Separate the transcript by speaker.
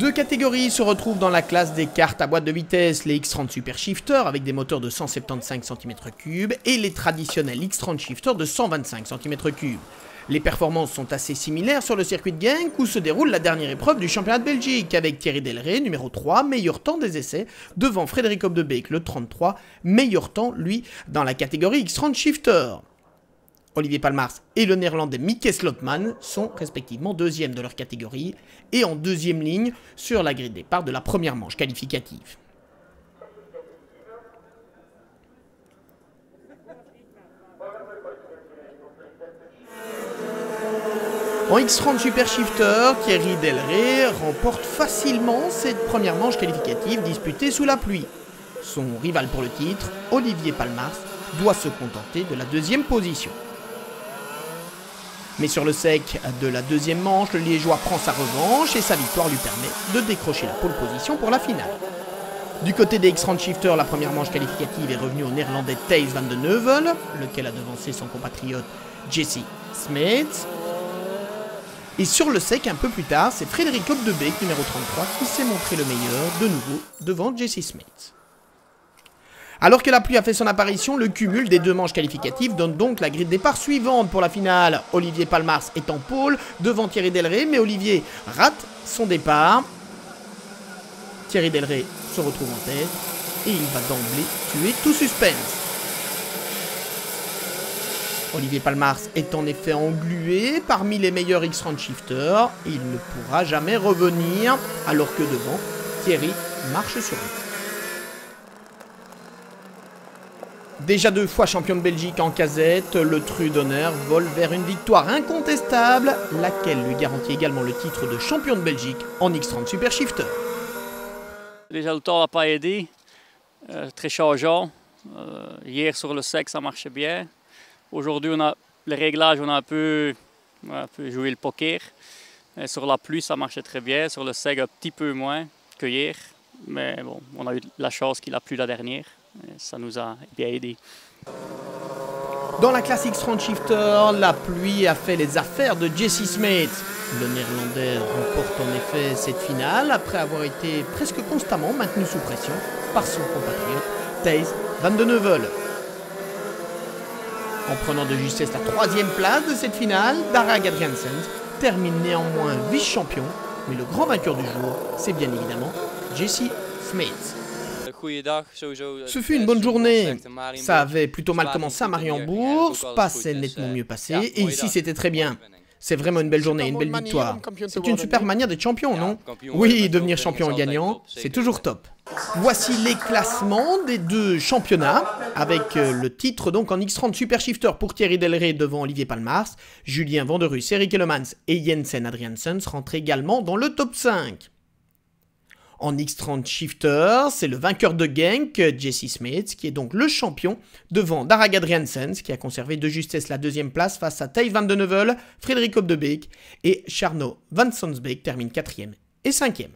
Speaker 1: Deux catégories se retrouvent dans la classe des cartes à boîte de vitesse, les X30 Super Shifter avec des moteurs de 175 cm3 et les traditionnels X30 Shifter de 125 cm3. Les performances sont assez similaires sur le circuit de Genk où se déroule la dernière épreuve du championnat de Belgique avec Thierry Delray, numéro 3, meilleur temps des essais, devant Frederik Opdebeek, le 33, meilleur temps, lui, dans la catégorie X30 Shifter. Olivier Palmars et le néerlandais Mieke Slotman sont respectivement deuxièmes de leur catégorie et en deuxième ligne sur la grille de départ de la première manche qualificative. En X30 Super Shifter, Thierry Delray remporte facilement cette première manche qualificative disputée sous la pluie. Son rival pour le titre, Olivier Palmars, doit se contenter de la deuxième position. Mais sur le sec de la deuxième manche, le Liégeois prend sa revanche et sa victoire lui permet de décrocher la pole position pour la finale. Du côté des X30 Shifter, la première manche qualificative est revenue au néerlandais Thijs van de Neuvel, lequel a devancé son compatriote Jesse Smeets. Et sur le sec, un peu plus tard, c'est Frederik Opdebeek, numéro 33, qui s'est montré le meilleur, de nouveau, devant Jesse Smeets. Alors que la pluie a fait son apparition, le cumul des deux manches qualificatives donne donc la grille de départ suivante pour la finale. Olivier Palmars est en pôle devant Thierry Delray, mais Olivier rate son départ. Thierry Delray se retrouve en tête et il va d'emblée tuer tout suspense. Olivier Palmars est en effet englué parmi les meilleurs X30 Shifters et il ne pourra jamais revenir alors que devant, Thierry marche sur lui. Déjà 2 fois champion de Belgique en casette, le Tru d'honneur vole vers une victoire incontestable, laquelle lui garantit également le titre de champion de Belgique en X30 Super Shifter.
Speaker 2: Déjà le temps n'a pas aidé, très changeant. Hier sur le sec ça marchait bien. Aujourd'hui on a les réglages, on a un peu joué le poker. Et sur la pluie ça marchait très bien, sur le sec un petit peu moins que hier. Mais bon, on a eu la chance qu'il a plu la dernière. Ça nous a bien aidé.
Speaker 1: Dans la classe X30 Shifter, la pluie a fait les affaires de Jesse Smeets. Le néerlandais remporte en effet cette finale après avoir été presque constamment maintenu sous pression par son compatriote Thijs van de Neuvel. En prenant de justesse la 3e place de cette finale, Darragh Adriaansens termine néanmoins vice-champion, mais le grand vainqueur du jour, c'est bien évidemment Jesse Smeets. Ce fut une bonne journée. Ça avait plutôt mal commencé à Mariembourg, Spa s'est nettement mieux passé, et ici c'était très bien. C'est vraiment une belle journée, une belle victoire. C'est une super manière d'être champion, non? Oui, devenir champion en gagnant, c'est toujours top. Voici les classements des deux championnats, avec le titre donc en X30 Super Shifter pour Thierry Delray devant Olivier Palmars, Julien Vanderus, Erik Hellemans et Jensen Adriaansens rentrent également dans le top 5. En X30 Shifter, c'est le vainqueur de Genk, Jesse Smeets, qui est donc le champion, devant Darragh Adriaansens, qui a conservé de justesse la 2e place face à Thijs van de Neuvel, Frederik Opdebeek et Charno van Sonsbeek termine 4e et 5e.